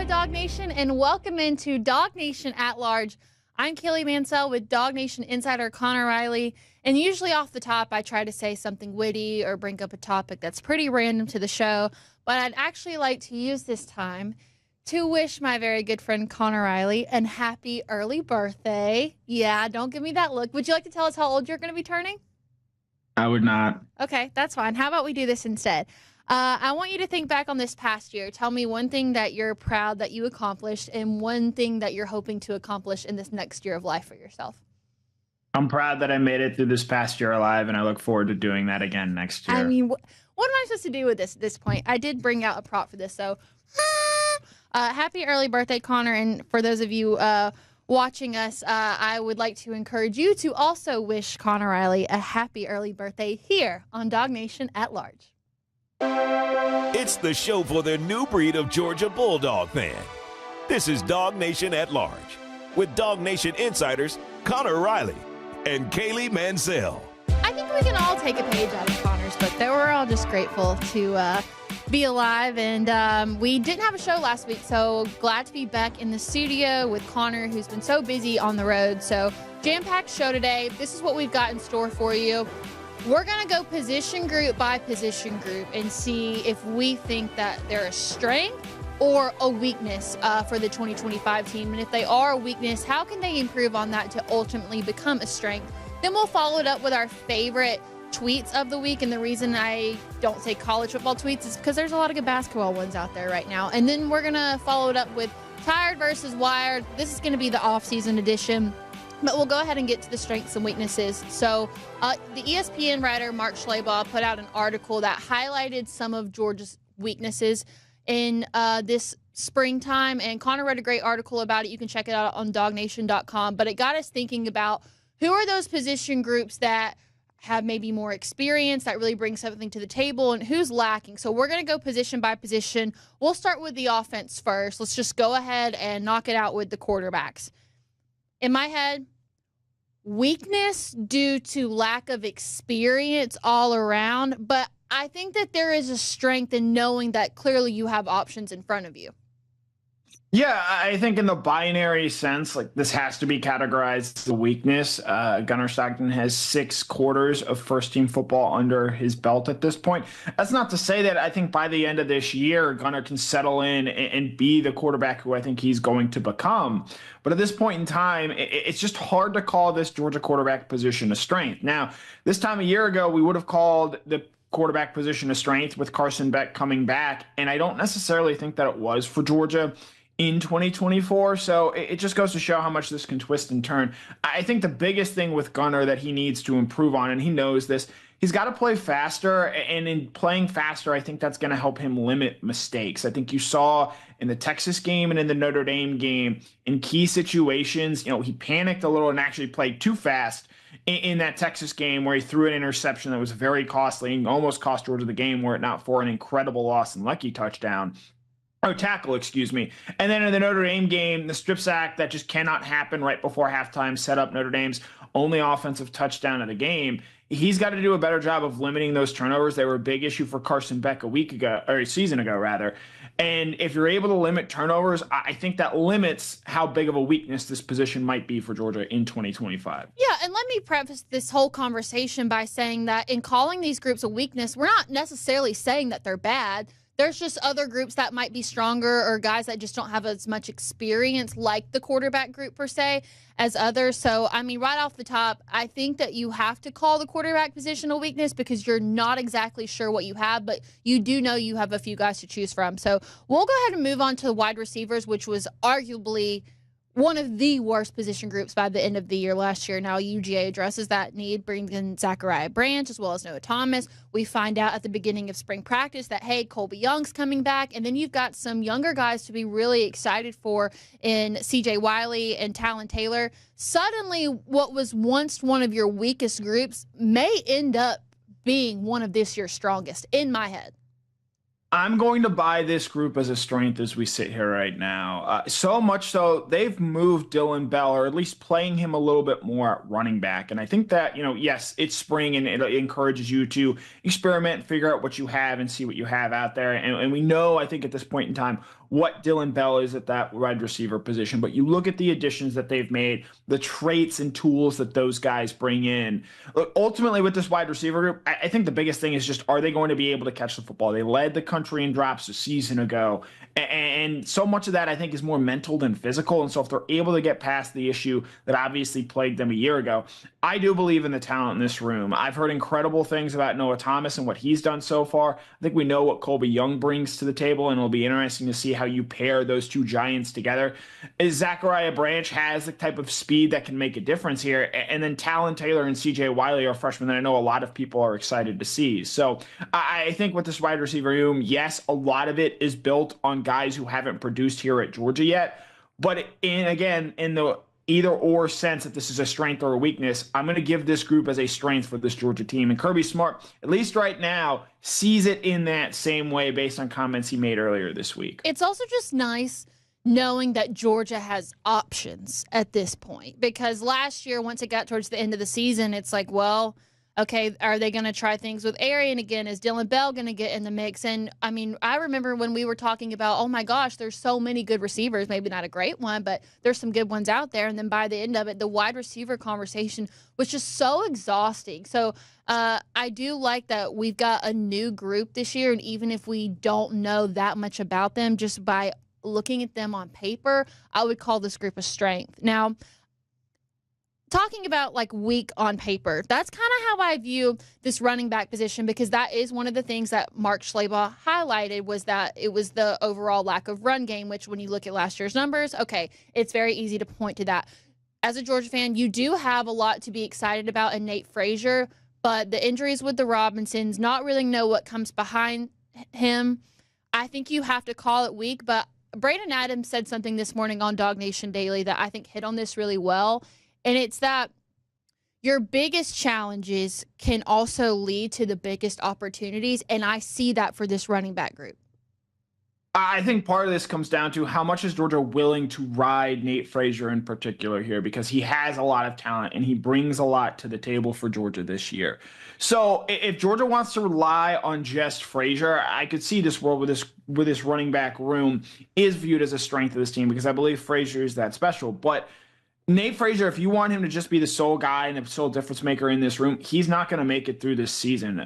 DawgNation, and welcome into DawgNation at Large. I'm Kaylee Mansell with DawgNation insider Connor Riley, and usually off the top I try to say something witty or bring up a topic that's pretty random to the show, but I'd actually like to use this time to wish my very good friend Connor Riley a happy early birthday. Yeah, don't give me that look. Would you like to tell us how old you're going to be turning? I would not. Okay, that's fine. How about we do this instead? I want you to think back on this past year. Tell me one thing that you're proud that you accomplished and one thing that you're hoping to accomplish in this next year of life for yourself. I'm proud that I made it through this past year alive, and I look forward to doing that again next year. I mean, what am I supposed to do with this at this point? I did bring out a prop for this, so happy early birthday, Connor. And for those of you watching us, I would like to encourage you to also wish Connor Riley a happy early birthday here on DawgNation at Large. It's the show for the new breed of Georgia Bulldog fan. This is DawgNation at Large with DawgNation insiders Connor Riley and Kaylee Mansell. I think we can all take a page out of Connor's book, though. We're all just grateful to be alive, and we didn't have a show last week, so glad to be back in the studio with Connor, who's been so busy on the road. So jam-packed show today. This is what we've got in store for you. We're going to go position group by position group and see if we think that they're a strength or a weakness for the 2025 team. And if they are a weakness, how can they improve on that to ultimately become a strength? Then we'll follow it up with our favorite tweets of the week. And the reason I don't say college football tweets is because there's a lot of good basketball ones out there right now. And then we're going to follow it up with Tired versus Wired. This is going to be the off-season edition. But we'll go ahead and get to the strengths and weaknesses. So the ESPN writer Mark Schlabach put out an article that highlighted some of Georgia's weaknesses in this springtime. And Connor wrote a great article about it. You can check it out on DawgNation.com. But it got us thinking about who are those position groups that have maybe more experience, that really bring something to the table, and who's lacking. So we're going to go position by position. We'll start with the offense first. Let's just go ahead and knock it out with the quarterbacks. In my head, weakness due to lack of experience all around, but I think that there is a strength in knowing that clearly you have options in front of you. Yeah, I think in the binary sense, like this has to be categorized as a weakness. Gunnar Stockton has 6 quarters of first-team football under his belt at this point. That's not to say that I think by the end of this year, Gunnar can settle in and be the quarterback who I think he's going to become. But at this point in time, it's just hard to call this Georgia quarterback position a strength. Now, this time a year ago, we would have called the quarterback position a strength with Carson Beck coming back, and I don't necessarily think that it was for Georgia in 2024. So it just goes to show how much this can twist and turn. I think the biggest thing with Gunnar that he needs to improve on, and he knows this, he's got to play faster. And in playing faster, I think that's going to help him limit mistakes. I think you saw in the Texas game and in the Notre Dame game, in key situations, he panicked a little and actually played too fast in that Texas game where he threw an interception that was very costly and almost cost Georgia the game were it not for an incredible loss and lucky touchdown. Tackle, excuse me. And then in the Notre Dame game, the strip sack that just cannot happen right before halftime set up Notre Dame's only offensive touchdown of the game. He's got to do a better job of limiting those turnovers. They were a big issue for Carson Beck a season ago, rather. And if you're able to limit turnovers, I think that limits how big of a weakness this position might be for Georgia in 2025. Yeah, and let me preface this whole conversation by saying that in calling these groups a weakness, we're not necessarily saying that they're bad. There's just other groups that might be stronger or guys that just don't have as much experience like the quarterback group per se as others. So, I mean, right off the top, I think that you have to call the quarterback position a weakness because you're not exactly sure what you have, but you do know you have a few guys to choose from. So we'll go ahead and move on to the wide receivers, which was arguably one of the worst position groups by the end of the year last year. Now UGA addresses that need, brings in Zachariah Branch as well as Noah Thomas. We find out at the beginning of spring practice that, hey, Colby Young's coming back. And then you've got some younger guys to be really excited for in CJ Wiley and Talon Taylor. Suddenly, what was once one of your weakest groups may end up being one of this year's strongest, in my head. I'm going to buy this group as a strength as we sit here right now. So much so, they've moved Dylan Bell, or at least playing him a little bit more at running back. And I think that, yes, it's spring and it encourages you to experiment, figure out what you have and see what you have out there. And we know, I think at this point in time, what Dylan Bell is at that wide receiver position. But you look at the additions that they've made, the traits and tools that those guys bring in. Look, ultimately, with this wide receiver group, I think the biggest thing is just, are they going to be able to catch the football? They led the country in drops a season ago. And so much of that, I think, is more mental than physical. And so if they're able to get past the issue that obviously plagued them a year ago, I do believe in the talent in this room. I've heard incredible things about Noah Thomas and what he's done so far. I think we know what Colby Young brings to the table, and it'll be interesting to see how you pair those two giants together. Zachariah Branch has the type of speed that can make a difference here. And then Talon Taylor and CJ Wiley are freshmen that I know a lot of people are excited to see. So I think with this wide receiver room, yes, a lot of it is built on guys who haven't produced here at Georgia yet. But in the either or sense that this is a strength or a weakness, I'm going to give this group as a strength for this Georgia team. And Kirby Smart, at least right now, sees it in that same way based on comments he made earlier this week. It's also just nice knowing that Georgia has options at this point, because last year, once it got towards the end of the season, it's like, well, okay, are they going to try things with Arian again? Is Dylan Bell going to get in the mix? And, I mean, I remember when we were talking about, oh, my gosh, there's so many good receivers. Maybe not a great one, but there's some good ones out there. And then by the end of it, the wide receiver conversation was just so exhausting. So I do like that we've got a new group this year. And even if we don't know that much about them, just by looking at them on paper, I would call this group a strength. Now, talking about like weak on paper, that's kind of how I view this running back position, because that is one of the things that Mark Schlabach highlighted, was that it was the overall lack of run game, which when you look at last year's numbers, okay, it's very easy to point to that. As a Georgia fan, you do have a lot to be excited about in Nate Frazier, but the injuries with the Robinsons, not really know what comes behind him. I think you have to call it weak, but Brandon Adams said something this morning on DawgNation Daily that I think hit on this really well. And it's that your biggest challenges can also lead to the biggest opportunities. And I see that for this running back group. I think part of this comes down to how much is Georgia willing to ride Nate Frazier in particular here, because he has a lot of talent and he brings a lot to the table for Georgia this year. So if Georgia wants to rely on just Frazier, I could see this world with this running back room is viewed as a strength of this team, because I believe Frazier is that special. But Nate Frazier, if you want him to just be the sole guy and the sole difference maker in this room, he's not going to make it through this season.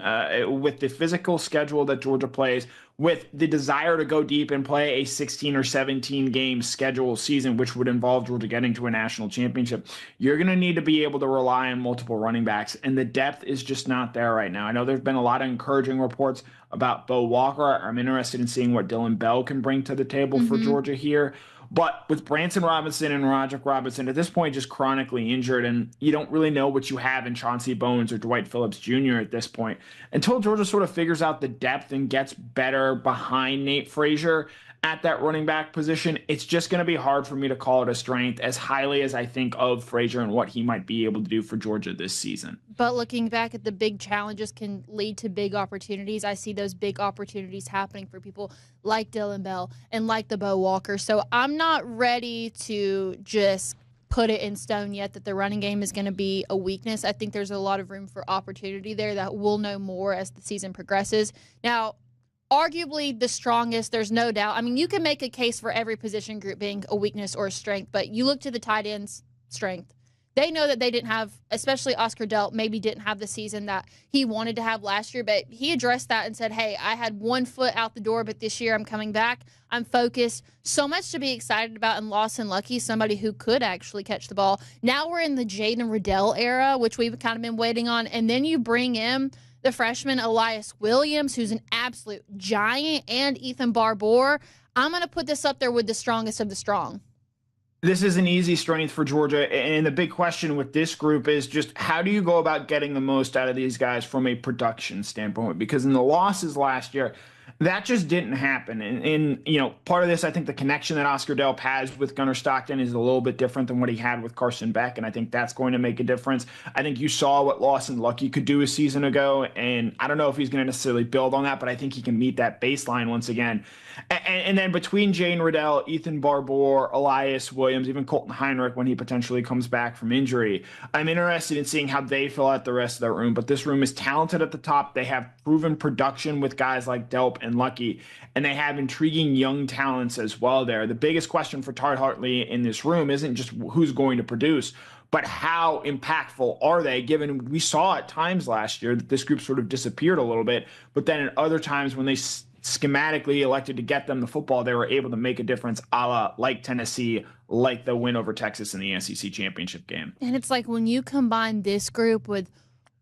With the physical schedule that Georgia plays, with the desire to go deep and play a 16 or 17 game schedule season, which would involve Georgia getting to a national championship, you're going to need to be able to rely on multiple running backs, and the depth is just not there right now. I know there's been a lot of encouraging reports about Bo Walker. I'm interested in seeing what Dylan Bell can bring to the table for Georgia here. But with Branson Robinson and Roderick Robinson at this point just chronically injured, and you don't really know what you have in Chauncey Bones or Dwight Phillips Jr. at this point, until Georgia sort of figures out the depth and gets better behind Nate Frazier at that running back position, it's just going to be hard for me to call it a strength as highly as I think of Frazier and what he might be able to do for Georgia this season. But looking back at the big challenges can lead to big opportunities. I see those big opportunities happening for people like Dylan Bell and like the Bo Walker. So I'm not ready to just put it in stone yet that the running game is going to be a weakness. I think there's a lot of room for opportunity there that we'll know more as the season progresses. Now, arguably the strongest, there's no doubt. I mean, you can make a case for every position group being a weakness or a strength, but you look to the tight ends' strength. They know that they didn't have, especially Oscar Delp, maybe didn't have the season that he wanted to have last year, but he addressed that and said, hey, I had 1 foot out the door, but this year I'm coming back. I'm focused. So much to be excited about in Lawson Lucky, somebody who could actually catch the ball. Now we're in the Jaden Riddell era, which we've kind of been waiting on, and then you bring in the freshman Elias Williams, who's an absolute giant, and Ethan Barbour. I'm going to put this up there with the strongest of the strong. This is an easy strength for Georgia, and the big question with this group is just how do you go about getting the most out of these guys from a production standpoint? Because in the losses last year, that just didn't happen. And you know, part of this, I think the connection that Oscar Delp has with Gunnar Stockton is a little bit different than what he had with Carson Beck, and I think that's going to make a difference. I think you saw what Lawson Lucky could do a season ago, and I don't know if he's going to necessarily build on that, but I think he can meet that baseline once again. And then between Jane Riddell, Ethan Barbour, Elias Williams, even Colton Heinrich when he potentially comes back from injury, I'm interested in seeing how they fill out the rest of that room. But this room is talented at the top. They have proven production with guys like Delp and and Lucky, and they have intriguing young talents as well there. The biggest question for Todd Hartley in this room isn't just who's going to produce, but how impactful are they, given we saw at times last year that this group sort of disappeared a little bit, but then at other times when they schematically elected to get them the football, they were able to make a difference, a la like Tennessee, like the win over Texas in the SEC championship game. And it's like when you combine this group with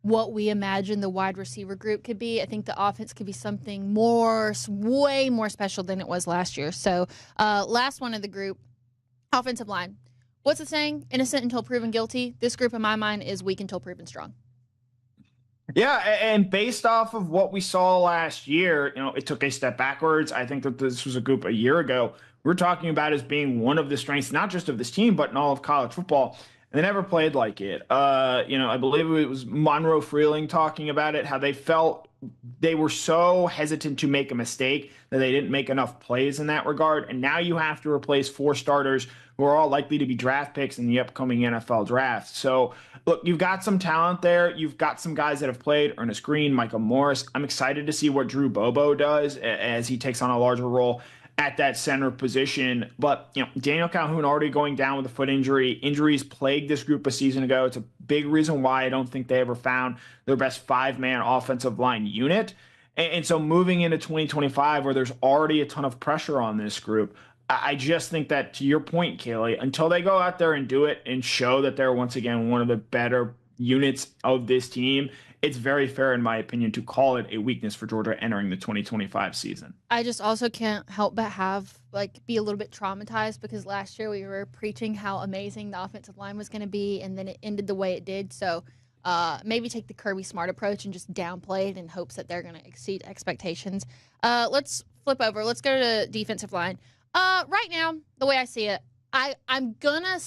what we imagine the wide receiver group could be, I think the offense could be something more, way more special than it was last year. So last one of the group, offensive line. What's the saying? Innocent until proven guilty. This group, in my mind, is weak until proven strong. Yeah, and based off of what we saw last year, it took a step backwards. I think that this was a group a year ago we're talking about as being one of the strengths, not just of this team, but in all of college football. They never played like it. I believe it was Monroe Freeling talking about it, how they felt they were so hesitant to make a mistake that they didn't make enough plays in that regard. And now you have to replace 4 starters who are all likely to be draft picks in the upcoming NFL draft. So, look, you've got some talent there. You've got some guys that have played, Ernest Green, Michael Morris. I'm excited to see what Drew Bobo does as he takes on a larger role at that center position. But, Daniel Calhoun already going down with a foot injury. Injuries plagued this group a season ago. It's a big reason why I don't think they ever found their best 5-man offensive line unit. And so moving into 2025, where there's already a ton of pressure on this group, I just think that, to your point, Kaylee, until they go out there and do it and show that they're once again one of the better units of this team, it's very fair, in my opinion, to call it a weakness for Georgia entering the 2025 season. I just also can't help but be a little bit traumatized because last year we were preaching how amazing the offensive line was going to be, and then it ended the way it did. So maybe take the Kirby Smart approach and just downplay it in hopes that they're going to exceed expectations. Let's flip over. Let's go to defensive line. Right now, the way I see it, I'm going to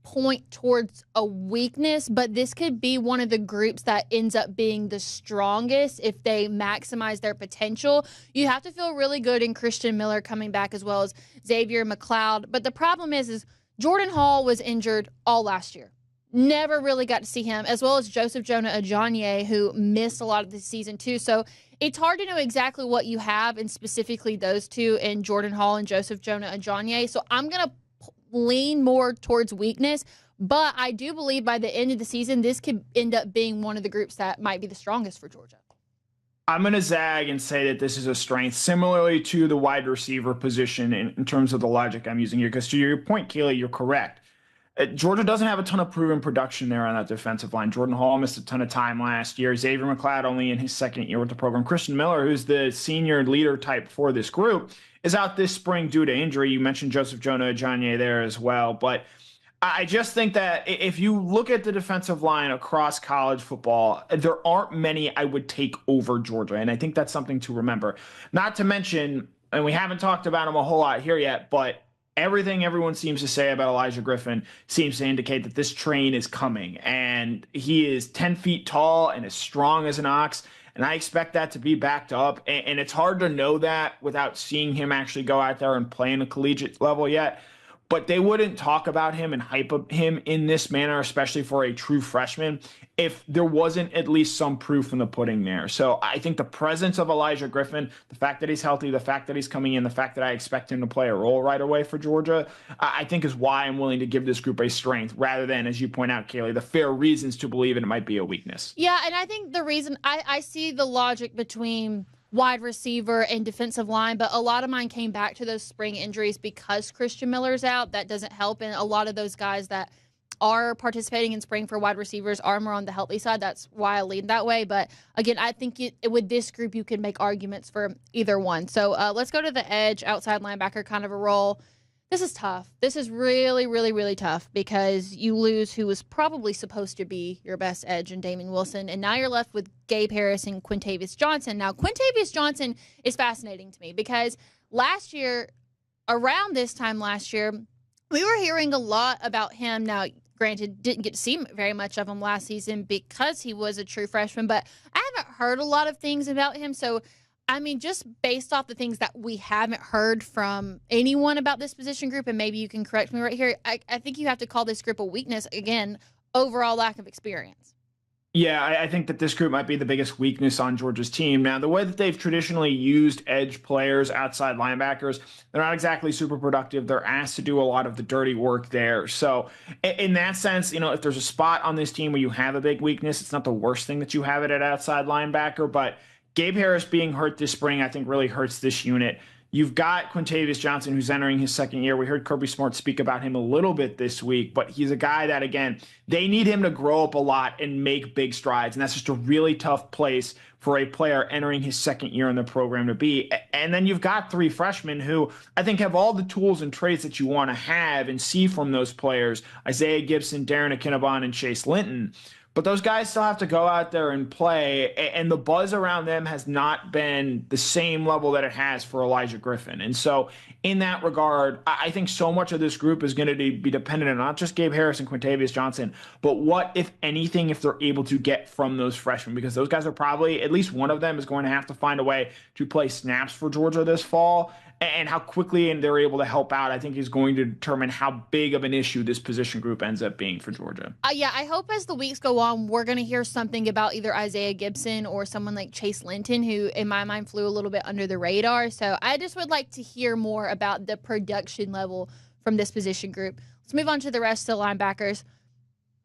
point towards a weakness, but this could be one of the groups that ends up being the strongest if they maximize their potential. You have to feel really good in Christian Miller coming back, as well as Xavier McLeod. But the problem is Jordan Hall was injured all last year. Never really got to see him, as well as Joseph Jonah Ajonye, who missed a lot of the season too. So it's hard to know exactly what you have, and specifically those two in Jordan Hall and Joseph Jonah Ajonye. So I'm going to lean more towards weakness, but I do believe by the end of the season, this could end up being one of the groups that might be the strongest for Georgia. I'm going to zag and say that this is a strength, similarly to the wide receiver position in terms of the logic I'm using here, because to your point, Kaylee, you're correct. Georgia doesn't have a ton of proven production there on that defensive line. Jordan Hall missed a ton of time last year. Xavier McLeod only in his second year with the program. Christian Miller, who's the senior leader type for this group, is out this spring due to injury. You mentioned Joseph Jonah Ajonye there as well. But I just think that if you look at the defensive line across college football, there aren't many I would take over Georgia. And I think that's something to remember. Not to mention, and we haven't talked about him a whole lot here yet, but everything everyone seems to say about Elijah Griffin seems to indicate that this train is coming. And he is 10 feet tall and as strong as an ox. And I expect that to be backed up. And it's hard to know that without seeing him actually go out there and play in a collegiate level yet. But they wouldn't talk about him and hype up him in this manner, especially for a true freshman, if there wasn't at least some proof in the pudding there. So I think the presence of Elijah Griffin, the fact that he's healthy, the fact that he's coming in, the fact that I expect him to play a role right away for Georgia, I think is why I'm willing to give this group a strength rather than, as you point out, Kaylee, the fair reasons to believe it might be a weakness. Yeah, and I think the reason I see the logic between wide receiver and defensive line, but a lot of mine came back to those spring injuries because Christian Miller's out. That doesn't help, and a lot of those guys that are participating in spring for wide receivers are more on the healthy side. That's why I lean that way. But again, I think with this group, you can make arguments for either one. So let's go to the edge, outside linebacker kind of a role. This is tough. This is really, really, really tough because you lose who was probably supposed to be your best edge in Damon Wilson, and now you're left with Gabe Harris and Quintavious Johnson. Now, Quintavious Johnson is fascinating to me because last year, around this time last year, we were hearing a lot about him. Now, granted, didn't get to see very much of him last season because he was a true freshman, but I haven't heard a lot of things about him. So, I mean, just based off the things that we haven't heard from anyone about this position group, and maybe you can correct me right here, I think you have to call this group a weakness. Again, overall lack of experience. Yeah, I think that this group might be the biggest weakness on Georgia's team. Now, the way that they've traditionally used edge players, outside linebackers, they're not exactly super productive. They're asked to do a lot of the dirty work there. So, in that sense, if there's a spot on this team where you have a big weakness, it's not the worst thing that you have it at outside linebacker. But Gabe Harris being hurt this spring, I think, really hurts this unit. You've got Quintavious Johnson, who's entering his second year. We heard Kirby Smart speak about him a little bit this week, but he's a guy that, again, they need him to grow up a lot and make big strides. And that's just a really tough place for a player entering his second year in the program to be. And then you've got three freshmen who I think have all the tools and traits that you want to have and see from those players: Isaiah Gibson, Darren Akinabon, and Chase Linton. But those guys still have to go out there and play, and the buzz around them has not been the same level that it has for Elijah Griffin. And so in that regard, I think so much of this group is going to be dependent on not just Gabe Harris and Quintavious Johnson, but what, if anything, if they're able to get from those freshmen, because those guys are probably, at least one of them is going to have to find a way to play snaps for Georgia this fall. And how quickly they're able to help out, I think, is going to determine how big of an issue this position group ends up being for Georgia. Yeah, I hope as the weeks go on, we're going to hear something about either Isaiah Gibson or someone like Chase Linton, who in my mind flew a little bit under the radar. So I just would like to hear more about the production level from this position group. Let's move on to the rest of the linebackers.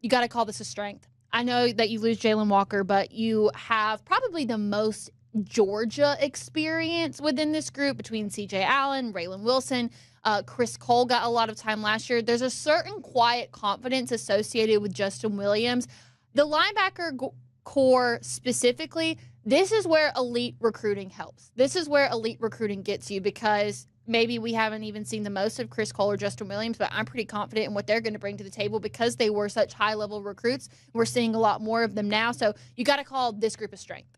You got to call this a strength. I know that you lose Jalen Walker, but you have probably the most Georgia experience within this group between C.J. Allen, Raylan Wilson. Chris Cole got a lot of time last year. There's a certain quiet confidence associated with Justin Williams. The linebacker core specifically, this is where elite recruiting helps. This is where elite recruiting gets you, because maybe we haven't even seen the most of Chris Cole or Justin Williams, but I'm pretty confident in what they're going to bring to the table because they were such high-level recruits. We're seeing a lot more of them now. So you got to call this group a strength.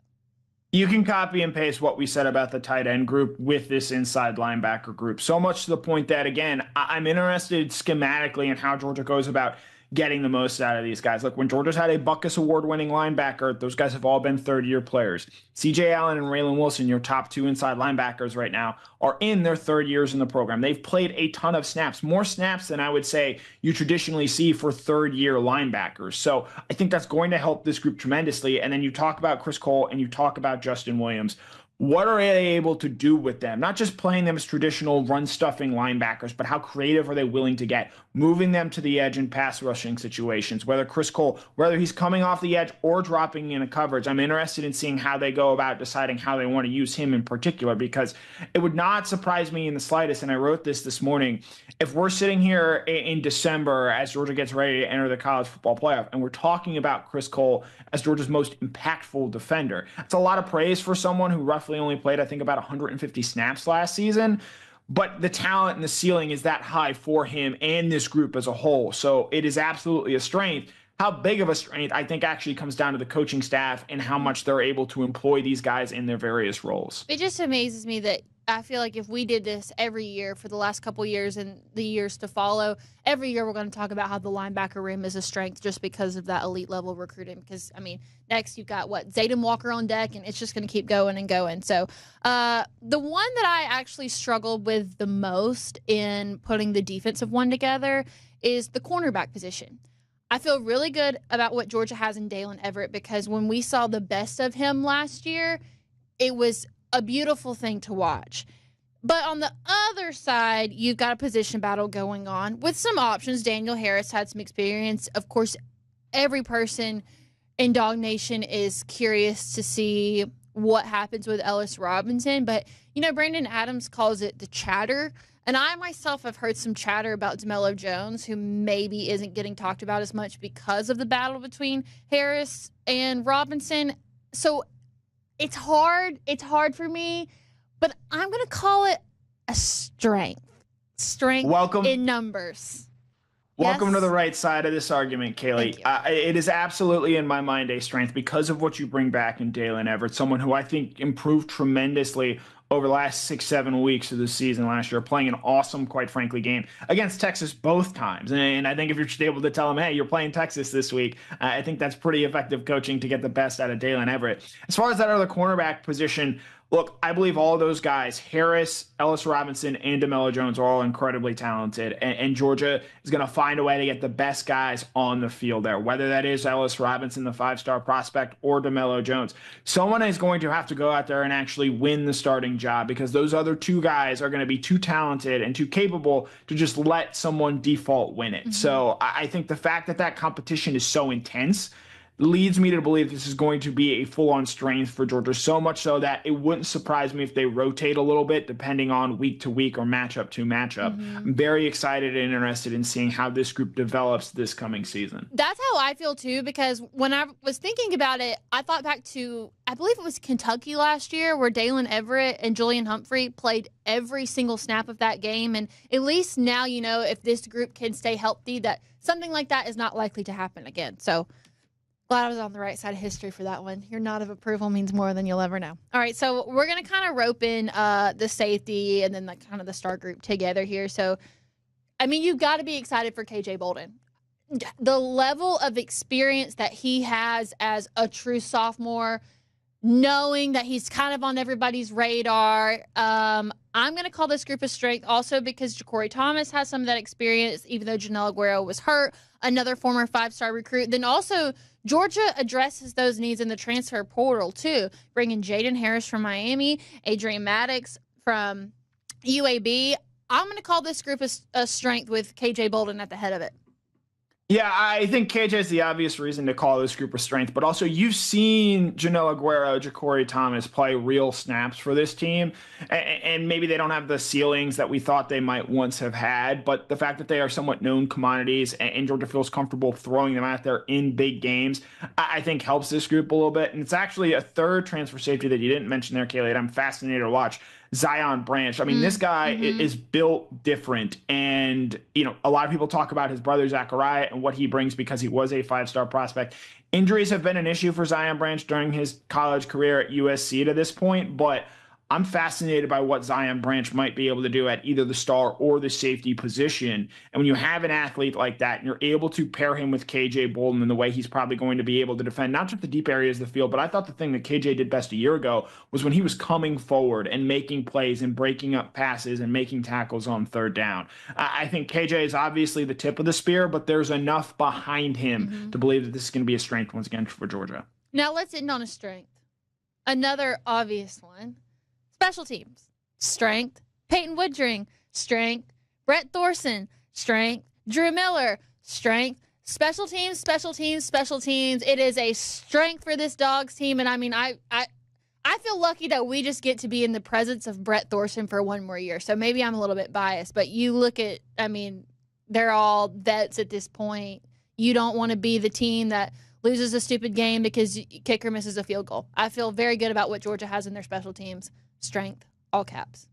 You can copy and paste what we said about the tight end group with this inside linebacker group. So much to the point that, again, I'm interested schematically in how Georgia goes about getting the most out of these guys. Look, when Georgia's had a Buckus Award-winning linebacker, those guys have all been third-year players. C.J. Allen and Raylan Wilson, your top two inside linebackers right now, are in their third years in the program. They've played a ton of snaps, more snaps than I would say you traditionally see for third-year linebackers. So I think that's going to help this group tremendously. And then you talk about Chris Cole and you talk about Justin Williams. What are they able to do with them? Not just playing them as traditional run-stuffing linebackers, but how creative are they willing to get? Moving them to the edge in pass rushing situations, whether Chris Cole, whether he's coming off the edge or dropping in a coverage. I'm interested in seeing how they go about deciding how they want to use him in particular, because it would not surprise me in the slightest, and I wrote this morning, if we're sitting here in December as Georgia gets ready to enter the college football playoff, and we're talking about Chris Cole as Georgia's most impactful defender. It's a lot of praise for someone who roughly only played, I think, about 150 snaps last season. But the talent and the ceiling is that high for him and this group as a whole. So it is absolutely a strength. How big of a strength, I think, actually comes down to the coaching staff and how much they're able to employ these guys in their various roles. It just amazes me that I feel like if we did this every year for the last couple of years and the years to follow, every year we're going to talk about how the linebacker room is a strength just because of that elite level recruiting. Because, I mean, next you've got, Zayden Walker on deck, and it's just going to keep going and going. So the one that I actually struggled with the most in putting the defensive one together is the cornerback position. I feel really good about what Georgia has in Dalen Everett, because when we saw the best of him last year, it was a beautiful thing to watch. But on the other side, you've got a position battle going on with some options. Daniel Harris had some experience. Of course, every person in DawgNation is curious to see what happens with Ellis Robinson. But, Brandon Adams calls it the chatter. And I myself have heard some chatter about DeMello Jones, who maybe isn't getting talked about as much because of the battle between Harris and Robinson. So it's hard. It's hard for me, but I'm going to call it a strength. Strength in numbers. Welcome Yes? to the right side of this argument, Kaylee. It is absolutely, in my mind, a strength because of what you bring back in Dalen Everett, someone who I think improved tremendously over the last 6-7 weeks of the season last year, playing an awesome, quite frankly, game against Texas both times. And I think if you're just able to tell him, hey, you're playing Texas this week, I think that's pretty effective coaching to get the best out of Dalen Everett. As far as that other cornerback position, Look, I believe all those guys, Harris, Ellis Robinson, and DeMello Jones, are all incredibly talented. And Georgia is going to find a way to get the best guys on the field there, whether that is Ellis Robinson, the 5-star prospect, or DeMello Jones. Someone is going to have to go out there and actually win the starting job, because those other two guys are going to be too talented and too capable to just let someone default win it. So I think the fact that that competition is so intense leads me to believe this is going to be a full-on strength for Georgia, so much so that it wouldn't surprise me if they rotate a little bit depending on week to week or matchup to matchup. I'm very excited and interested in seeing how this group develops this coming season. That's how I feel too, because when I was thinking about it, I thought back to, I believe it was Kentucky last year, where Dalen Everett and Julian Humphrey played every single snap of that game. And at least now, you know, if this group can stay healthy, that something like that is not likely to happen again. So glad I was on the right side of history for that one. Your nod of approval means more than you'll ever know. All right, so we're going to kind of rope in the safety and then kind of the star group together here. So, I mean, you've got to be excited for KJ Bolden. The level of experience that he has as a true sophomore, knowing that he's kind of on everybody's radar. I'm going to call this group a strength also because Ja'Cory Thomas has some of that experience, even though Janelle Aguero was hurt, another former 5-star recruit. Then also Georgia addresses those needs in the transfer portal too, bringing Jaden Harris from Miami, Adrian Maddox from UAB. I'm going to call this group a strength with KJ Bolden at the head of it. Yeah, I think KJ is the obvious reason to call this group a strength, but also you've seen Janelle Aguero, Ja'Cory Thomas play real snaps for this team, and maybe they don't have the ceilings that we thought they might once have had, but the fact that they are somewhat known commodities and Georgia feels comfortable throwing them out there in big games, I think helps this group a little bit. And it's actually a third transfer safety that you didn't mention there, Kaylee, that I'm fascinated to watch. Zion Branch. I mean, this guy is built different. And, you know, a lot of people talk about his brother Zachariah and what he brings because he was a 5-star prospect. Injuries have been an issue for Zion Branch during his college career at USC to this point, but I'm fascinated by what Zion Branch might be able to do at either the star or the safety position. And when you have an athlete like that and you're able to pair him with KJ Bolden in the way he's probably going to be able to defend not just the deep areas of the field, but I thought the thing that KJ did best a year ago was when he was coming forward and making plays and breaking up passes and making tackles on third down. I think KJ is obviously the tip of the spear, but there's enough behind him to believe that this is going to be a strength once again for Georgia. Now let's end on a strength. Another obvious one. Special teams, strength. Peyton Woodring, strength. Brett Thorson, strength. Drew Miller, strength. Special teams, special teams, special teams. It is a strength for this Dogs team. And I mean, I feel lucky that we just get to be in the presence of Brett Thorson for one more year. So maybe I'm a little bit biased, but you look at, I mean, they're all vets at this point. You don't want to be the team that loses a stupid game because kicker misses a field goal. I feel very good about what Georgia has in their special teams. Strength, all caps.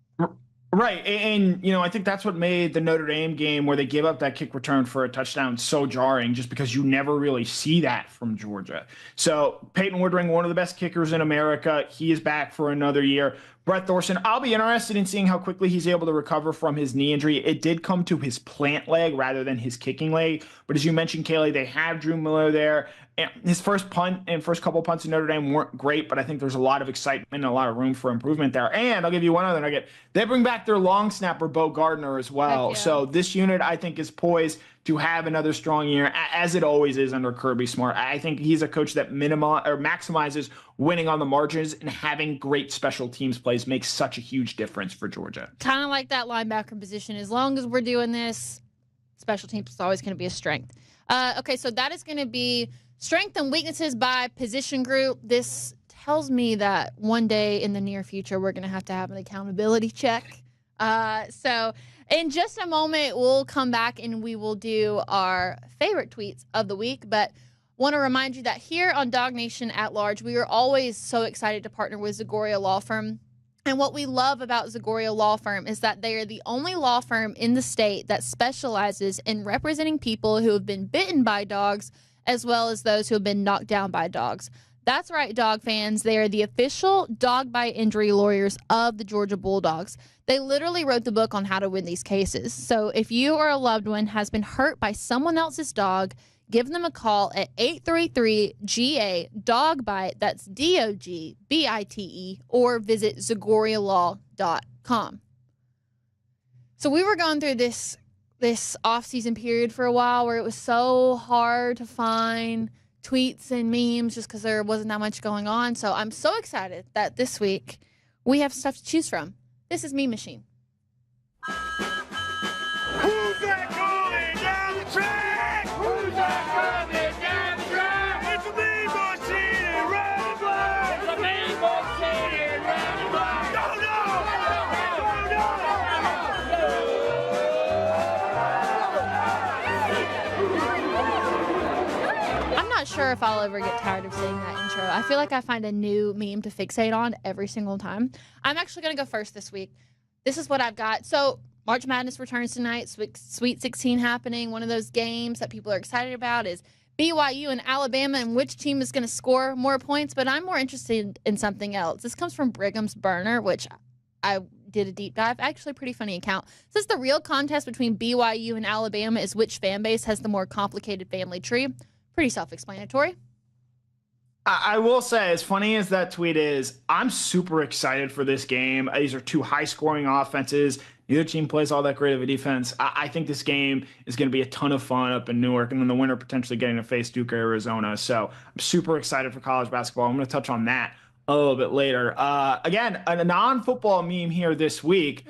Right. And, you know, I think that's what made the Notre Dame game where they gave up that kick return for a touchdown so jarring, just because you never really see that from Georgia. So Peyton Woodring, one of the best kickers in America, he is back for another year. Brett Thorson, I'll be interested in seeing how quickly he's able to recover from his knee injury. It did come to his plant leg rather than his kicking leg. But as you mentioned, Kaylee, they have Drew Miller there. And his first punt and first couple of punts in Notre Dame weren't great, but I think there's a lot of excitement and a lot of room for improvement there. And I'll give you one other nugget. They bring back their long snapper, Bo Gardner, as well. Yeah. So this unit, I think, is poised to have another strong year, as it always is under Kirby Smart. I think he's a coach that maximizes winning on the margins, and having great special teams plays makes such a huge difference for Georgia. Kind of like that linebacker position. As long as we're doing this, special teams is always going to be a strength. Okay, so that is going to be strength and weaknesses by position group. This tells me that one day in the near future, we're going to have an accountability check. So in just a moment, we'll come back and we will do our favorite tweets of the week. But want to remind you that here on DawgNation at Large, we are always so excited to partner with Zagoria Law Firm. And what we love about Zagoria Law Firm is that they are the only law firm in the state that specializes in representing people who have been bitten by dogs, as well as those who have been knocked down by dogs. That's right, dog fans. They are the official dog bite injury lawyers of the Georgia Bulldogs. They literally wrote the book on how to win these cases. So if you or a loved one has been hurt by someone else's dog, give them a call at 833-GA-DOGBITE, that's DOGBITE, or visit ZagoriaLaw.com. So we were going through this off-season period for a while where it was so hard to find tweets and memes just because there wasn't that much going on. So I'm so excited that this week we have stuff to choose from. This is Meme Machine. Who's that coming down the track? Who's that coming down the track? It's a Meme Machine and red and black. It's a Meme Machine and red and black. No, no! I'm not sure if I'll ever get tired of saying that intro. I feel like I find a new meme to fixate on every single time. I'm actually going to go first this week. This is what I've got. So March Madness returns tonight. Sweet 16 happening. One of those games that people are excited about is BYU and Alabama and which team is going to score more points. But I'm more interested in something else. This comes from Brigham's Burner, which I did a deep dive. Actually, a pretty funny account. It says the real contest between BYU and Alabama is which fan base has the more complicated family tree. Pretty self-explanatory. I will say, as funny as that tweet is, I'm super excited for this game. These are two high-scoring offenses. Neither team plays all that great of a defense. I think this game is going to be a ton of fun up in Newark, and then the winner potentially getting to face Duke, Arizona. So I'm super excited for college basketball. I'm going to touch on that a little bit later. Again, a non-football meme here this week.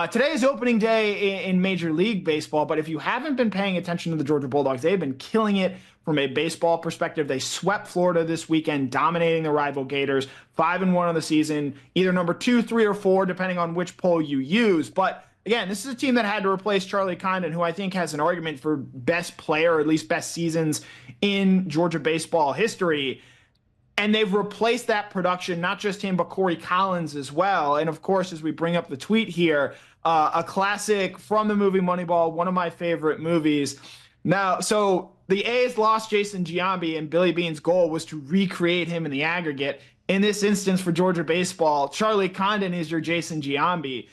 Today is opening day in Major League Baseball, but if you haven't been paying attention to the Georgia Bulldogs, they've been killing it from a baseball perspective. They swept Florida this weekend, dominating the rival Gators, 5-1 on the season, either number 2, 3, or 4, depending on which poll you use. But again, this is a team that had to replace Charlie Condon, who I think has an argument for best player, or at least best seasons in Georgia baseball history. And they've replaced that production, not just him, but Corey Collins as well. And of course, as we bring up the tweet here, a classic from the movie Moneyball, one of my favorite movies. Now, so the A's lost Jason Giambi, and Billy Beane's goal was to recreate him in the aggregate. In this instance for Georgia baseball, Charlie Condon is your Jason Giambi.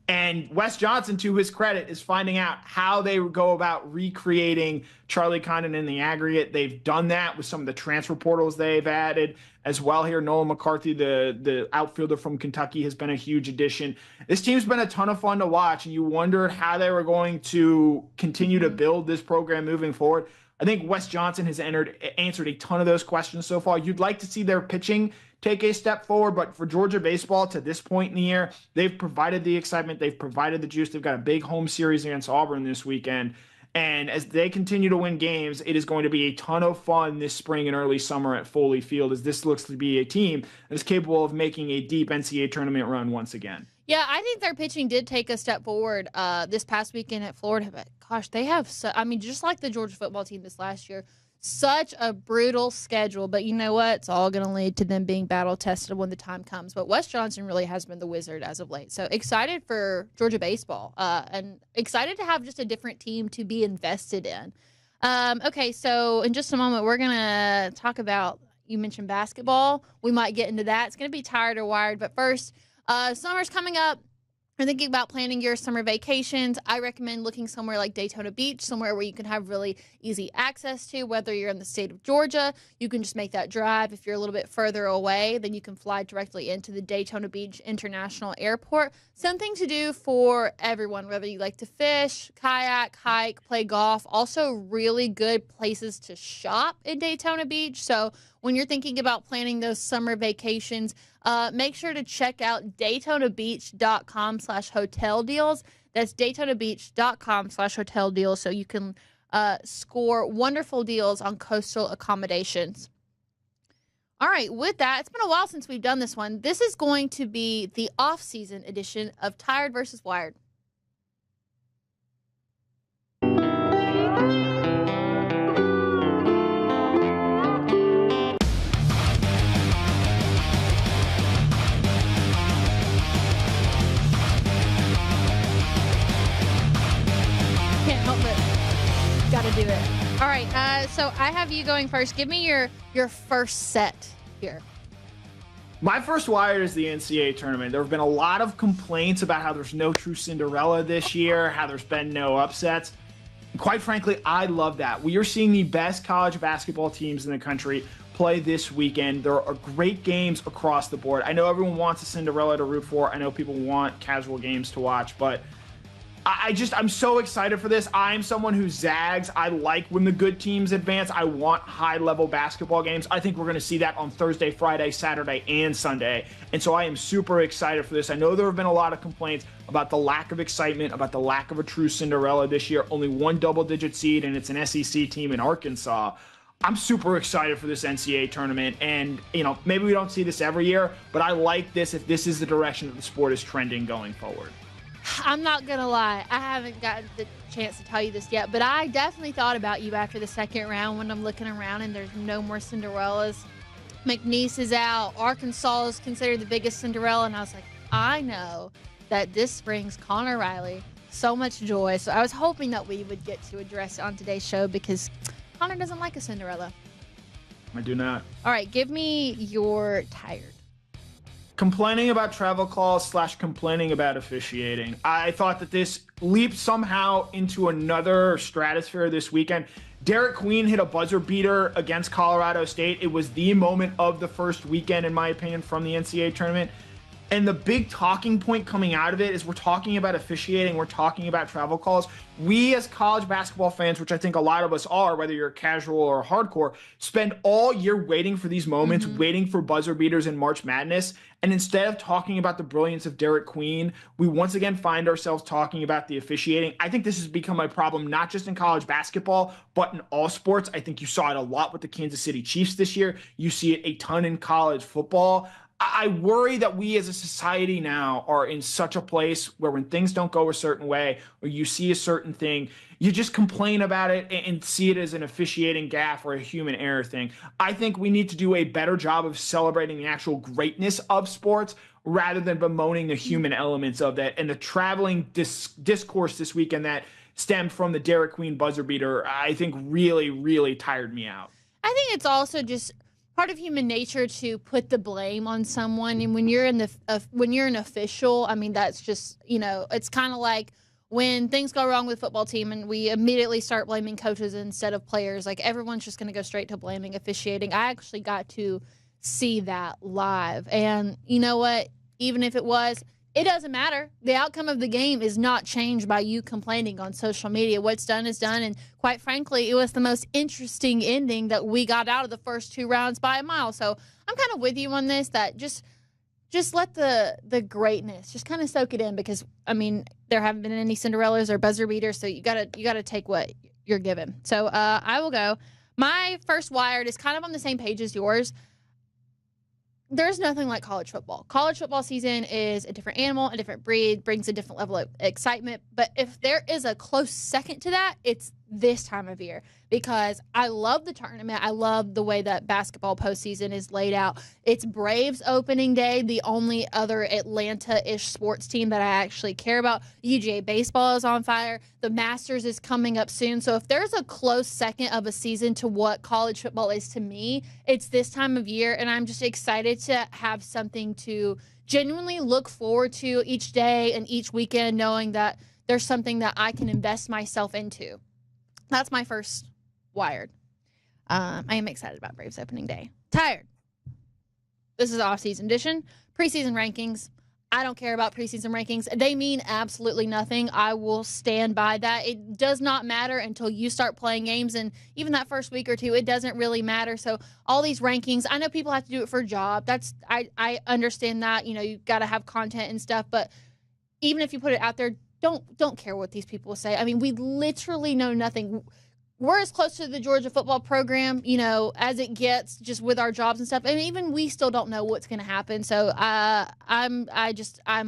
And Wes Johnson, to his credit, is finding out how they go about recreating Charlie Condon in the aggregate. They've done that with some of the transfer portals they've added as well here. Nolan McCarthy, the outfielder from Kentucky, has been a huge addition. This team's been a ton of fun to watch, and you wondered how they were going to continue to build this program moving forward. I think Wes Johnson has answered a ton of those questions so far. You'd like to see their pitching take a step forward, but for Georgia baseball to this point in the year, they've provided the excitement, they've provided the juice. They've got a big home series against Auburn this weekend. And as they continue to win games, it is going to be a ton of fun this spring and early summer at Foley Field, as this looks to be a team that is capable of making a deep NCAA tournament run once again. Yeah, I think their pitching did take a step forward this past weekend at Florida. But gosh, they have, just like the Georgia football team this last year, such a brutal schedule. But you know what? It's all going to lead to them being battle tested when the time comes. But Wes Johnson really has been the wizard as of late. So excited for Georgia baseball and excited to have just a different team to be invested in. Okay, so in just a moment, we're going to talk about, you mentioned basketball. We might get into that. It's going to be Tired or Wired. But first, summer's coming up. You're thinking about planning your summer vacations. I recommend looking somewhere like Daytona Beach, somewhere where you can have really easy access to. Whether you're in the state of Georgia, you can just make that drive. If you're a little bit further away, then you can fly directly into the Daytona Beach International Airport. Something to do for everyone, whether you like to fish, kayak, hike, play golf. Also really good places to shop in Daytona Beach. So when you're thinking about planning those summer vacations, make sure to check out DaytonaBeach.com/hotel deals. That's DaytonaBeach.com/hotel deals, so you can score wonderful deals on coastal accommodations. All right, with that, it's been a while since we've done this one. This is going to be the off-season edition of Tired versus Wired. Got to do it. All right, so I have you going first. Give me your first set here. My first wire is the NCAA tournament. There have been a lot of complaints about how there's no true Cinderella this year, how there's been no upsets. Quite frankly, I love that. We are seeing the best college basketball teams in the country play this weekend. There are great games across the board. I know everyone wants a Cinderella to root for. I know people want casual games to watch, but I'm so excited for this. I'm someone who zags. I like when the good teams advance. I want high-level basketball games. I think we're going to see that on Thursday, Friday, Saturday, and Sunday. And so I am super excited for this. I know there have been a lot of complaints about the lack of excitement, about the lack of a true Cinderella this year. Only one double-digit seed, and it's an SEC team in Arkansas. I'm super excited for this NCAA tournament. And, maybe we don't see this every year, but I like this if this is the direction that the sport is trending going forward. I'm not going to lie. I haven't gotten the chance to tell you this yet, but I definitely thought about you after the second round when I'm looking around and there's no more Cinderellas. McNeese is out. Arkansas is considered the biggest Cinderella, and I was like, I know that this brings Connor Riley so much joy. So I was hoping that we would get to address it on today's show because Connor doesn't like a Cinderella. I do not. All right, give me your tired. Complaining about travel calls / complaining about officiating. I thought that this leaped somehow into another stratosphere this weekend. Derek Queen hit a buzzer beater against Colorado State. It was the moment of the first weekend, in my opinion, from the NCAA tournament. And the big talking point coming out of it is we're talking about officiating, we're talking about travel calls. We as college basketball fans, which I think a lot of us are, whether you're casual or hardcore, spend all year waiting for these moments, waiting for buzzer beaters in March Madness. And instead of talking about the brilliance of Derek Queen, we once again find ourselves talking about the officiating. I think this has become a problem not just in college basketball, but in all sports. I think you saw it a lot with the Kansas City Chiefs this year. You see it a ton in college football. I worry that we as a society now are in such a place where when things don't go a certain way or you see a certain thing, you just complain about it and see it as an officiating gaffe or a human error thing. I think we need to do a better job of celebrating the actual greatness of sports rather than bemoaning the human elements of that. And the traveling discourse this weekend that stemmed from the Derek Queen buzzer beater, I think really, really tired me out. I think it's also just part of human nature to put the blame on someone. And when you're an official, I mean, that's just, it's kind of like when things go wrong with the football team and we immediately start blaming coaches instead of players. Like, everyone's just going to go straight to blaming officiating. I actually got to see that live. And you know what? Even if it doesn't matter. The outcome of the game is not changed by you complaining on social media. What's done is done. And quite frankly, it was the most interesting ending that we got out of the first two rounds by a mile. So I'm kind of with you on this, that just let the greatness just kind of soak it in, because I mean, there haven't been any Cinderellas or buzzer beaters. So you gotta take what you're given. So I will go. My first wired is kind of on the same page as yours. There's nothing like college football. College football season is a different animal, a different breed, brings a different level of excitement. But if there is a close second to that, it's this time of year, because I love the tournament. I love the way that basketball postseason is laid out. It's Braves opening day, the only other Atlanta-ish sports team that I actually care about. UGA baseball is on fire. The Masters is coming up soon. So if there's a close second of a season to what college football is to me, it's this time of year, and I'm just excited to have something to genuinely look forward to each day and each weekend, knowing that there's something that I can invest myself into. That's my first wired. I am excited about Braves opening day. Tired. This is off-season edition. Preseason rankings. I don't care about preseason rankings. They mean absolutely nothing. I will stand by that. It does not matter until you start playing games, and even that first week or two, it doesn't really matter. So all these rankings, I know people have to do it for a job. I understand that. You've got to have content and stuff, but even if you put it out there, don't care what these people say. I mean, we literally know nothing. We're as close to the Georgia football program, as it gets, just with our jobs and stuff. And even we still don't know what's going to happen. So I'm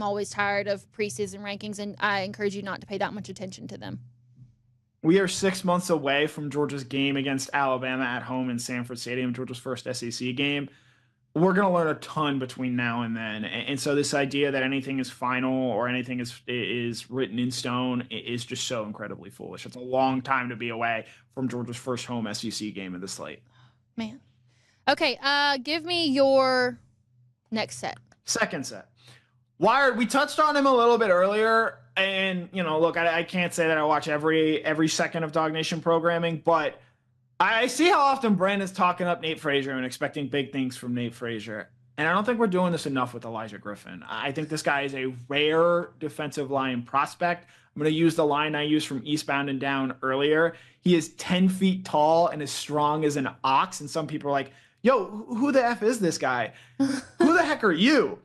always tired of preseason rankings, and I encourage you not to pay that much attention to them. We are 6 months away from Georgia's game against Alabama at home in Sanford Stadium, Georgia's first SEC game. We're going to learn a ton between now and then. And so this idea that anything is final or anything is written in stone is just so incredibly foolish. It's a long time to be away from Georgia's first home SEC game of the slate. Man. Okay, give me your next set. Second set. Wired, we touched on him a little bit earlier. And, look, I can't say that I watch every second of DawgNation programming, but I see how often Brandon's talking up Nate Frazier and expecting big things from Nate Frazier. And I don't think we're doing this enough with Elijah Griffin. I think this guy is a rare defensive line prospect. I'm going to use the line I used from Eastbound and Down earlier. He is 10 feet tall and as strong as an ox. And some people are like, yo, who the F is this guy? Who the heck are you?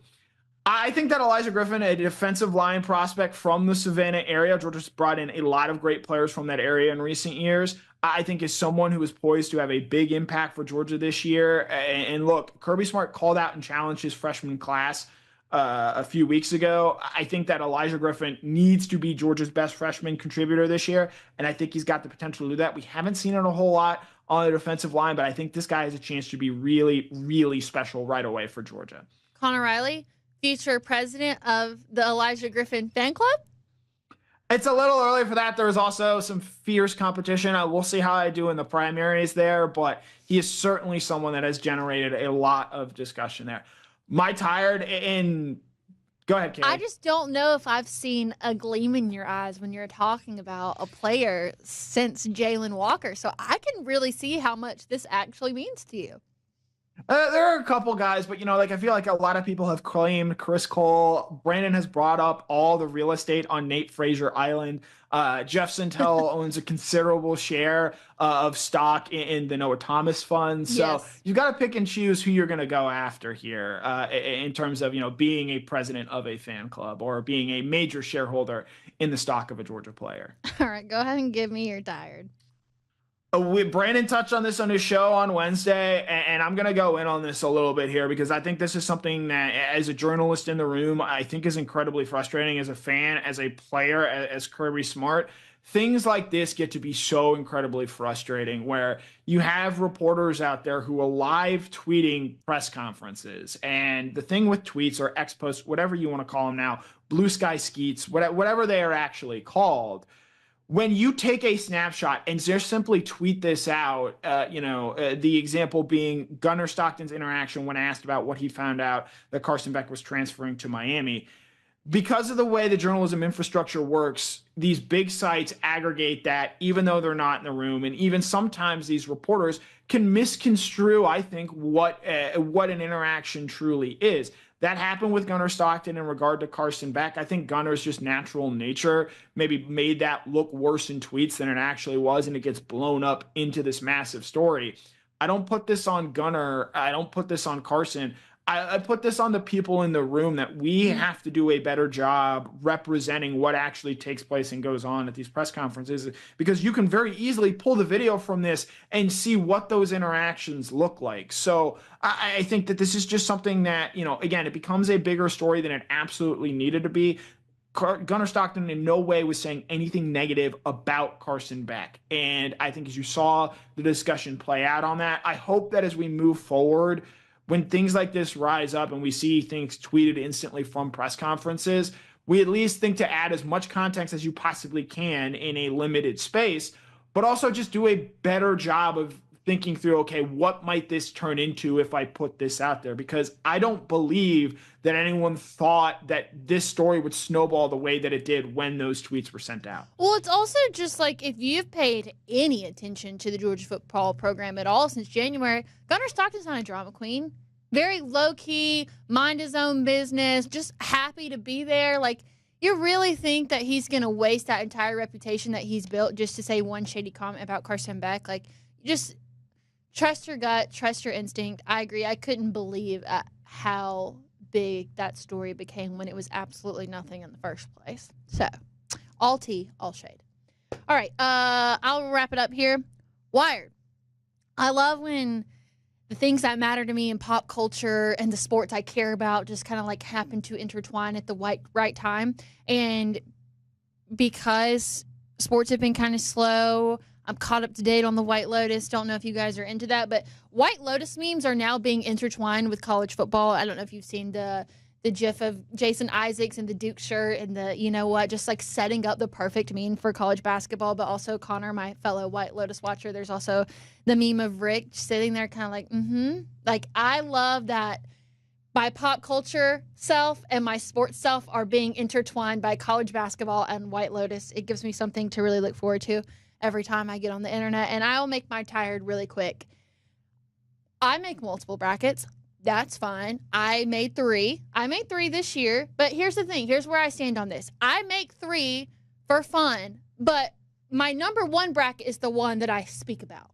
I think that Elijah Griffin, a defensive line prospect from the Savannah area, Georgia's brought in a lot of great players from that area in recent years, I think is someone who is poised to have a big impact for Georgia this year. And look, Kirby Smart called out and challenged his freshman class a few weeks ago. I think that Elijah Griffin needs to be Georgia's best freshman contributor this year, and I think he's got the potential to do that. We haven't seen it a whole lot on the defensive line, but I think this guy has a chance to be really, really special right away for Georgia. Connor Riley, future president of the Elijah Griffin fan club? It's a little early for that. There's also some fierce competition. We'll see how I do in the primaries there, but he is certainly someone that has generated a lot of discussion there. My tired in go ahead, Kaylee. I just don't know if I've seen a gleam in your eyes when you're talking about a player since Jalen Walker. So I can really see how much this actually means to you. There are a couple guys, but I feel like a lot of people have claimed Chris Cole. Brandon has brought up all the real estate on Nate Frazier Island. Jeff Sintel owns a considerable share of stock in the Noah Thomas Fund. So Yes. You've got to pick and choose who you're going to go after here in terms of, being a president of a fan club or being a major shareholder in the stock of a Georgia player. All right, go ahead and give me your tired. Brandon touched on this on his show on Wednesday, and I'm going to go in on this a little bit here because I think this is something that, as a journalist in the room, I think is incredibly frustrating as a fan, as a player, as Kirby Smart. Things like this get to be so incredibly frustrating where you have reporters out there who are live tweeting press conferences. And the thing with tweets or ex posts, whatever you want to call them now, blue sky skeets, whatever they are actually called, when you take a snapshot and just simply tweet this out, the example being Gunnar Stockton's interaction when asked about what he found out that Carson Beck was transferring to Miami. Because of the way the journalism infrastructure works, these big sites aggregate that even though they're not in the room. And even sometimes these reporters can misconstrue, I think, what an interaction truly is. That happened with Gunnar Stockton in regard to Carson Beck. I think Gunnar's just natural nature maybe made that look worse in tweets than it actually was, and it gets blown up into this massive story. I don't put this on Gunnar. I don't put this on Carson. I put this on the people in the room that we have to do a better job representing what actually takes place and goes on at these press conferences, because you can very easily pull the video from this and see what those interactions look like. So I think that this is just something that, again, it becomes a bigger story than it absolutely needed to be. Gunnar Stockton in no way was saying anything negative about Carson Beck. And I think as you saw the discussion play out on that, I hope that as we move forward, when things like this rise up and we see things tweeted instantly from press conferences, we at least think to add as much context as you possibly can in a limited space, but also just do a better job of thinking through, okay, what might this turn into if I put this out there? Because I don't believe that anyone thought that this story would snowball the way that it did when those tweets were sent out. Well, it's also just like if you've paid any attention to the Georgia football program at all since January, Gunnar Stockton's not a drama queen. Very low-key, mind his own business, just happy to be there. Like, you really think that he's going to waste that entire reputation that he's built just to say one shady comment about Carson Beck? Like, just trust your gut, trust your instinct. I agree. I couldn't believe how big that story became when it was absolutely nothing in the first place. So, all tea, all shade. All right, I'll wrap it up here. Wired. I love when the things that matter to me in pop culture and the sports I care about just kind of like happen to intertwine at the right time. And because sports have been kind of slow, I'm caught up to date on the White Lotus. Don't know if you guys are into that, but White Lotus memes are now being intertwined with college football. I don't know if you've seen the gif of Jason Isaacs in the Duke shirt and just like setting up the perfect meme for college basketball. But also Connor, my fellow White Lotus watcher, there's also the meme of Rick sitting there kind of like, Like, I love that my pop culture self and my sports self are being intertwined by college basketball and White Lotus. It gives me something to really look forward to every time I get on the internet, and I'll make my tired really quick. I make multiple brackets. That's fine. I made 3. I made 3 this year, but here's the thing. Here's where I stand on this. I make 3 for fun, but my number 1 bracket is the one that I speak about.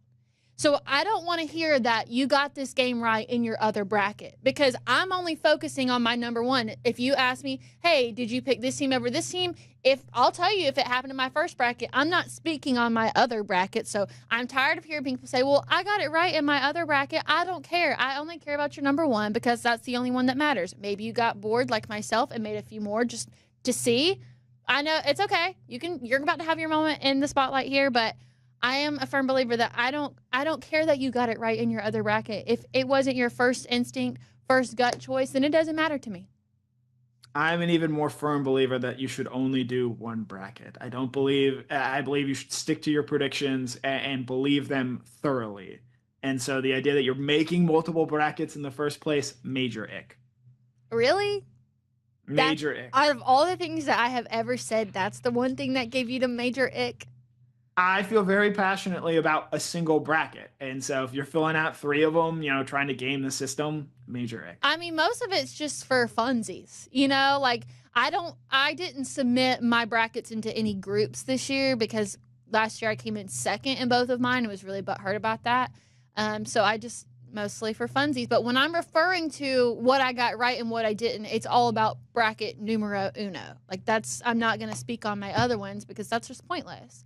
So I don't want to hear that you got this game right in your other bracket, because I'm only focusing on my number 1. If you ask me, hey, did you pick this team over this team? I'll tell you if it happened in my first bracket. I'm not speaking on my other bracket. So I'm tired of hearing people say, well, I got it right in my other bracket. I don't care. I only care about your number 1 because that's the only one that matters. Maybe you got bored like myself and made a few more just to see. I know it's okay. You're about to have your moment in the spotlight here, but I am a firm believer that I don't care that you got it right in your other bracket. If it wasn't your first instinct, first gut choice, then it doesn't matter to me. I'm an even more firm believer that you should only do 1 bracket. I believe you should stick to your predictions and believe them thoroughly. And so the idea that you're making multiple brackets in the first place, major ick. Really? Major ick. Out of all the things that I have ever said, that's the one thing that gave you the major ick? I feel very passionately about a single bracket. And so if you're filling out 3 of them, trying to game the system, major ick. I mean, most of it's just for funsies, like I didn't submit my brackets into any groups this year because last year I came in second in both of mine and was really butthurt about that. So I just mostly for funsies. But when I'm referring to what I got right and what I didn't, it's all about bracket numero uno. Like I'm not going to speak on my other ones because that's just pointless.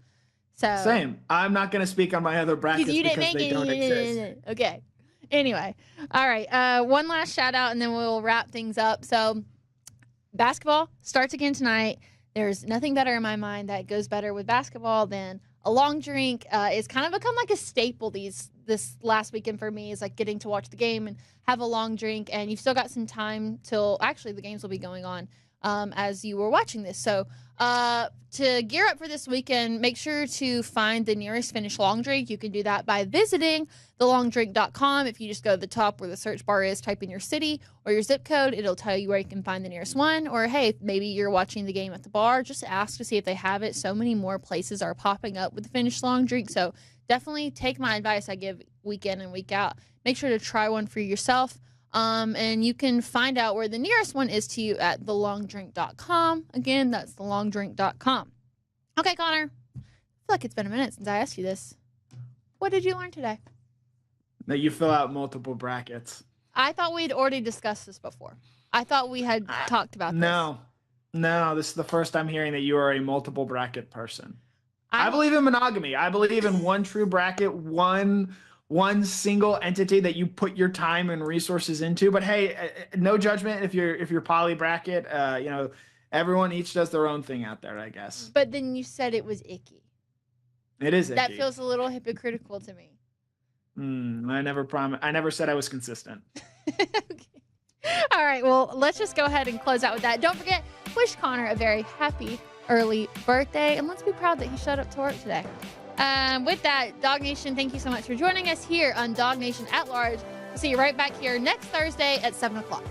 So same. I'm not going to speak on my other brackets because they don't exist. Okay. Anyway. All right. One last shout out and then we'll wrap things up. So basketball starts again tonight. There's nothing better in my mind that goes better with basketball than a long drink. It's kind of become like a staple this last weekend for me, is like getting to watch the game and have a long drink. And you've still got some time till actually the games will be going on as you were watching this. So to gear up for this weekend, make sure to find the nearest Finnish long drink. You can do that by visiting thelongdrink.com. If you just go to the top where the search bar is, type in your city or your zip code, it'll tell you where you can find the nearest one. Or hey, maybe you're watching the game at the bar, just ask to see if they have it. So many more places are popping up with the Finnish long drink. So definitely take my advice I give week in and week out. Make sure to try one for yourself. And you can find out where the nearest one is to you at thelongdrink.com. Again, that's thelongdrink.com. Okay, Connor. I feel like it's been a minute since I asked you this. What did you learn today? That you fill out multiple brackets. I thought we'd already discussed this before. I thought we had talked about this. No, this is the first time hearing that you are a multiple bracket person. I believe in monogamy. I believe in one true bracket, one single entity that you put your time and resources into. But hey, no judgment if you're poly bracket. Everyone each does their own thing out there, I guess. But then you said it was icky. It is icky. That feels a little hypocritical to me. I never said I was consistent. Okay. All right. Well, let's just go ahead and close out with that. Don't forget, wish Connor a very happy early birthday, and let's be proud that he showed up to work today. With that, DawgNation, thank you so much for joining us here on DawgNation at Large. We'll see you right back here next Thursday at 7 o'clock.